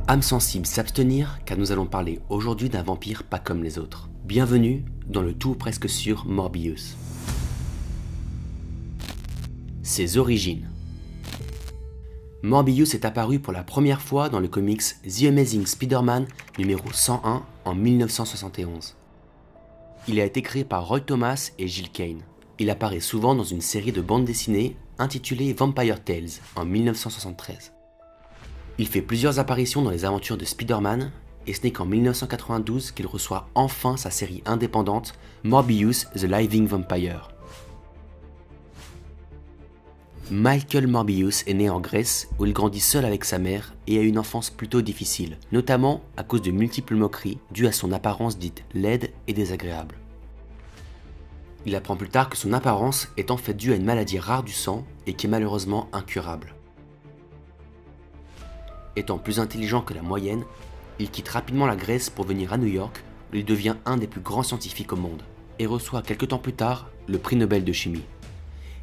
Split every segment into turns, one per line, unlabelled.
Âme sensible s'abstenir car nous allons parler aujourd'hui d'un vampire pas comme les autres. Bienvenue dans le tout presque sûr Morbius. Ses origines. Morbius est apparu pour la première fois dans le comics The Amazing Spider-Man numéro 101 en 1971. Il a été créé par Roy Thomas et Gil Kane. Il apparaît souvent dans une série de bandes dessinées intitulée Vampire Tales en 1973. Il fait plusieurs apparitions dans les aventures de Spider-Man et ce n'est qu'en 1992 qu'il reçoit enfin sa série indépendante Morbius The Living Vampire. Michael Morbius est né en Grèce où il grandit seul avec sa mère et a une enfance plutôt difficile, notamment à cause de multiples moqueries dues à son apparence dite laide et désagréable. Il apprend plus tard que son apparence est en fait due à une maladie rare du sang et qui est malheureusement incurable. Étant plus intelligent que la moyenne, il quitte rapidement la Grèce pour venir à New York où il devient un des plus grands scientifiques au monde et reçoit quelque temps plus tard le prix Nobel de chimie.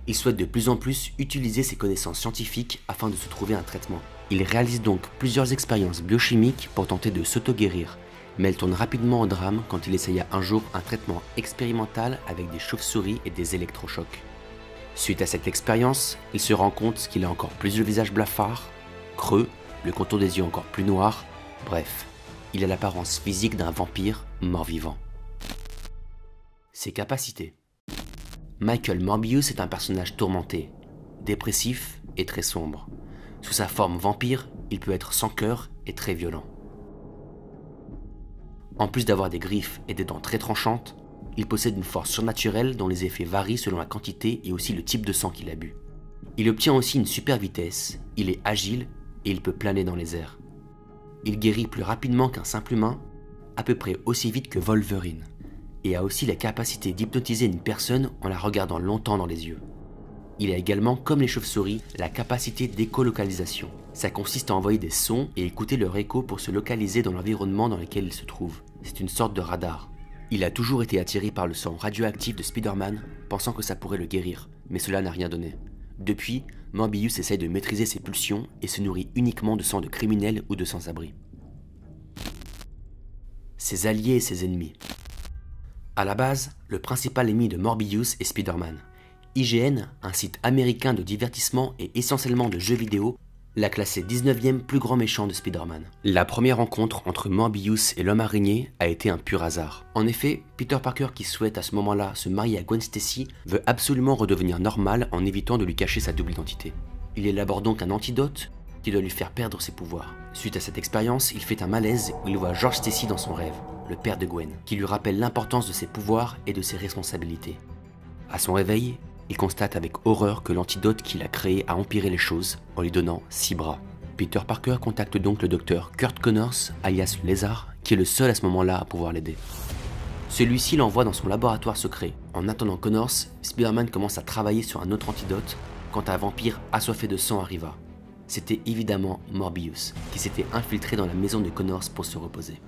Il souhaite de plus en plus utiliser ses connaissances scientifiques afin de se trouver un traitement. Il réalise donc plusieurs expériences biochimiques pour tenter de s'auto-guérir, mais elle tourne rapidement au drame quand il essaya un jour un traitement expérimental avec des chauves-souris et des électrochocs. Suite à cette expérience, il se rend compte qu'il a encore plus le visage blafard, creux, le contour des yeux encore plus noir, bref, il a l'apparence physique d'un vampire mort-vivant. Ses capacités. Michael Morbius est un personnage tourmenté, dépressif et très sombre. Sous sa forme vampire, il peut être sans cœur et très violent. En plus d'avoir des griffes et des dents très tranchantes, il possède une force surnaturelle dont les effets varient selon la quantité et aussi le type de sang qu'il a bu. Il obtient aussi une super vitesse, il est agile et il peut planer dans les airs. Il guérit plus rapidement qu'un simple humain, à peu près aussi vite que Wolverine, et a aussi la capacité d'hypnotiser une personne en la regardant longtemps dans les yeux. Il a également, comme les chauves-souris, la capacité d'écolocalisation. Ça consiste à envoyer des sons et écouter leur écho pour se localiser dans l'environnement dans lequel il se trouve. C'est une sorte de radar. Il a toujours été attiré par le sang radioactif de Spider-Man, pensant que ça pourrait le guérir, mais cela n'a rien donné. Depuis, Morbius essaye de maîtriser ses pulsions et se nourrit uniquement de sang de criminels ou de sans-abri. Ses alliés et ses ennemis. À la base, le principal ennemi de Morbius est Spider-Man. IGN, un site américain de divertissement et essentiellement de jeux vidéo, l'a classé 19e plus grand méchant de Spider-Man. La première rencontre entre Morbius et l'homme araignée a été un pur hasard. En effet, Peter Parker, qui souhaite à ce moment-là se marier à Gwen Stacy, veut absolument redevenir normal en évitant de lui cacher sa double identité. Il élabore donc un antidote qui doit lui faire perdre ses pouvoirs. Suite à cette expérience, il fait un malaise où il voit George Stacy dans son rêve, le père de Gwen, qui lui rappelle l'importance de ses pouvoirs et de ses responsabilités. À son réveil, il constate avec horreur que l'antidote qu'il a créé a empiré les choses en lui donnant 6 bras. Peter Parker contacte donc le docteur Kurt Connors, alias le Lézard, qui est le seul à ce moment-là à pouvoir l'aider. Celui-ci l'envoie dans son laboratoire secret. En attendant Connors, Spider-Man commence à travailler sur un autre antidote quand un vampire assoiffé de sang arriva. C'était évidemment Morbius, qui s'était infiltré dans la maison de Connors pour se reposer.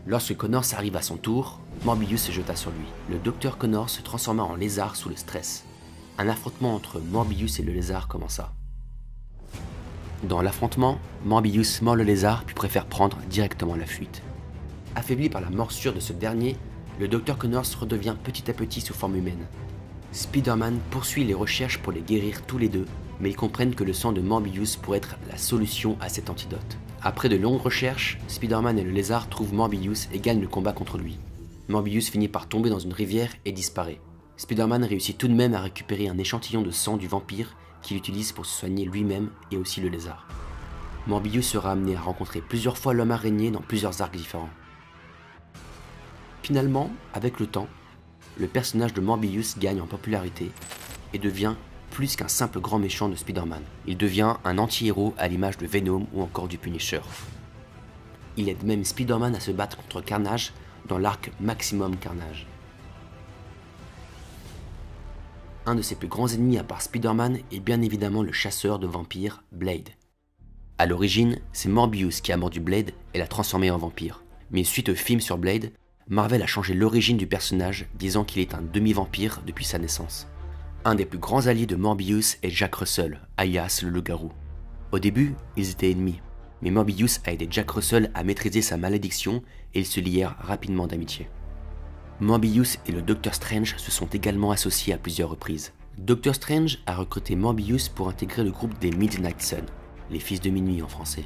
Lorsque Connors arrive à son tour, Morbius se jeta sur lui. Le docteur Connors se transforma en lézard sous le stress. Un affrontement entre Morbius et le lézard commença. Dans l'affrontement, Morbius mord le lézard puis préfère prendre directement la fuite. Affaibli par la morsure de ce dernier, le docteur Connors redevient petit à petit sous forme humaine. Spider-Man poursuit les recherches pour les guérir tous les deux, mais ils comprennent que le sang de Morbius pourrait être la solution à cet antidote. Après de longues recherches, Spider-Man et le lézard trouvent Morbius et gagnent le combat contre lui. Morbius finit par tomber dans une rivière et disparaît. Spider-Man réussit tout de même à récupérer un échantillon de sang du vampire qu'il utilise pour se soigner lui-même et aussi le lézard. Morbius sera amené à rencontrer plusieurs fois l'homme araignée dans plusieurs arcs différents. Finalement, avec le temps, le personnage de Morbius gagne en popularité et devient plus qu'un simple grand méchant de Spider-Man. Il devient un anti-héros à l'image de Venom ou encore du Punisher. Il aide même Spider-Man à se battre contre Carnage dans l'arc Maximum Carnage. Un de ses plus grands ennemis à part Spider-Man est bien évidemment le chasseur de vampires, Blade. A l'origine, c'est Morbius qui a mordu Blade et l'a transformé en vampire. Mais suite au film sur Blade, Marvel a changé l'origine du personnage, disant qu'il est un demi-vampire depuis sa naissance. Un des plus grands alliés de Morbius est Jack Russell, alias le loup-garou. Au début, ils étaient ennemis, mais Morbius a aidé Jack Russell à maîtriser sa malédiction et ils se lièrent rapidement d'amitié. Morbius et le Docteur Strange se sont également associés à plusieurs reprises. Doctor Strange a recruté Morbius pour intégrer le groupe des Midnight Suns, les Fils de Minuit en français.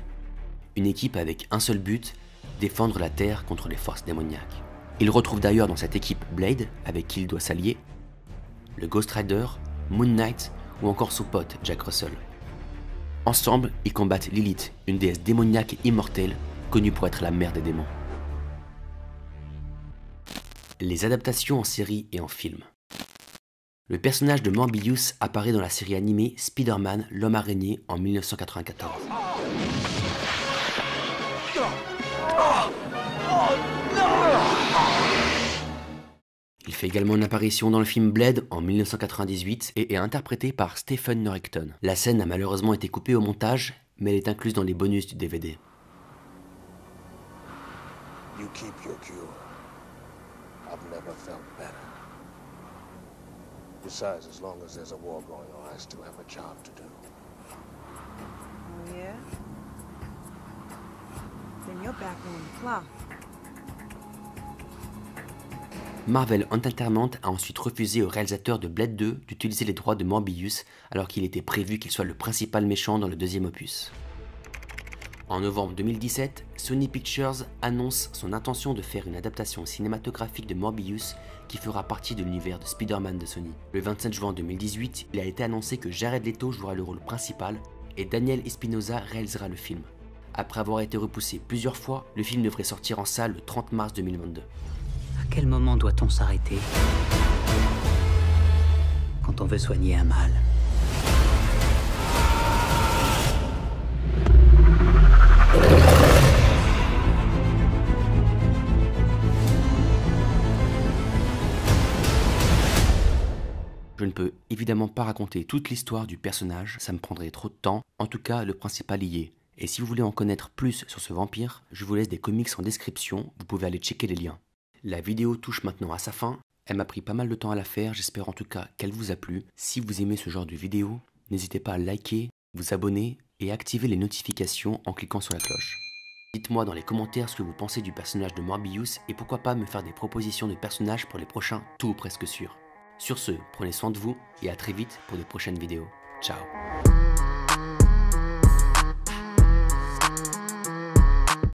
Une équipe avec un seul but, défendre la Terre contre les forces démoniaques. Il retrouve d'ailleurs dans cette équipe Blade, avec qui il doit s'allier, le Ghost Rider, Moon Knight ou encore son pote Jack Russell. Ensemble, ils combattent Lilith, une déesse démoniaque et immortelle, connue pour être la mère des démons. Les adaptations en série et en film. Le personnage de Morbius apparaît dans la série animée Spider-Man, l'homme araignée en 1994. Il fait également une apparition dans le film Blade en 1998 et est interprété par Stephen Norrington. La scène a malheureusement été coupée au montage, mais elle est incluse dans les bonus du DVD.
You keep your cure. I've never felt better. Besides, as long as there's a war going on, I still have a job to do.
Oh yeah? Then you're back on the clock.
Marvel Entertainment a ensuite refusé au réalisateur de Blade 2 d'utiliser les droits de Morbius alors qu'il était prévu qu'il soit le principal méchant dans le deuxième opus. En novembre 2017, Sony Pictures annonce son intention de faire une adaptation cinématographique de Morbius qui fera partie de l'univers de Spider-Man de Sony. Le 27 juin 2018, il a été annoncé que Jared Leto jouera le rôle principal et Daniel Espinosa réalisera le film. Après avoir été repoussé plusieurs fois, le film devrait sortir en salle le 30 mars 2022.
À quel moment doit-on s'arrêter? Quand on veut soigner un mal.
Je ne peux évidemment pas raconter toute l'histoire du personnage, ça me prendrait trop de temps, en tout cas le principal y est. Et si vous voulez en connaître plus sur ce vampire, je vous laisse des comics en description, vous pouvez aller checker les liens. La vidéo touche maintenant à sa fin, elle m'a pris pas mal de temps à la faire, j'espère en tout cas qu'elle vous a plu. Si vous aimez ce genre de vidéo, n'hésitez pas à liker, vous abonner et activer les notifications en cliquant sur la cloche. Dites-moi dans les commentaires ce que vous pensez du personnage de Morbius et pourquoi pas me faire des propositions de personnages pour les prochains, tout ou presque sûr. Sur ce, prenez soin de vous et à très vite pour de prochaines vidéos. Ciao.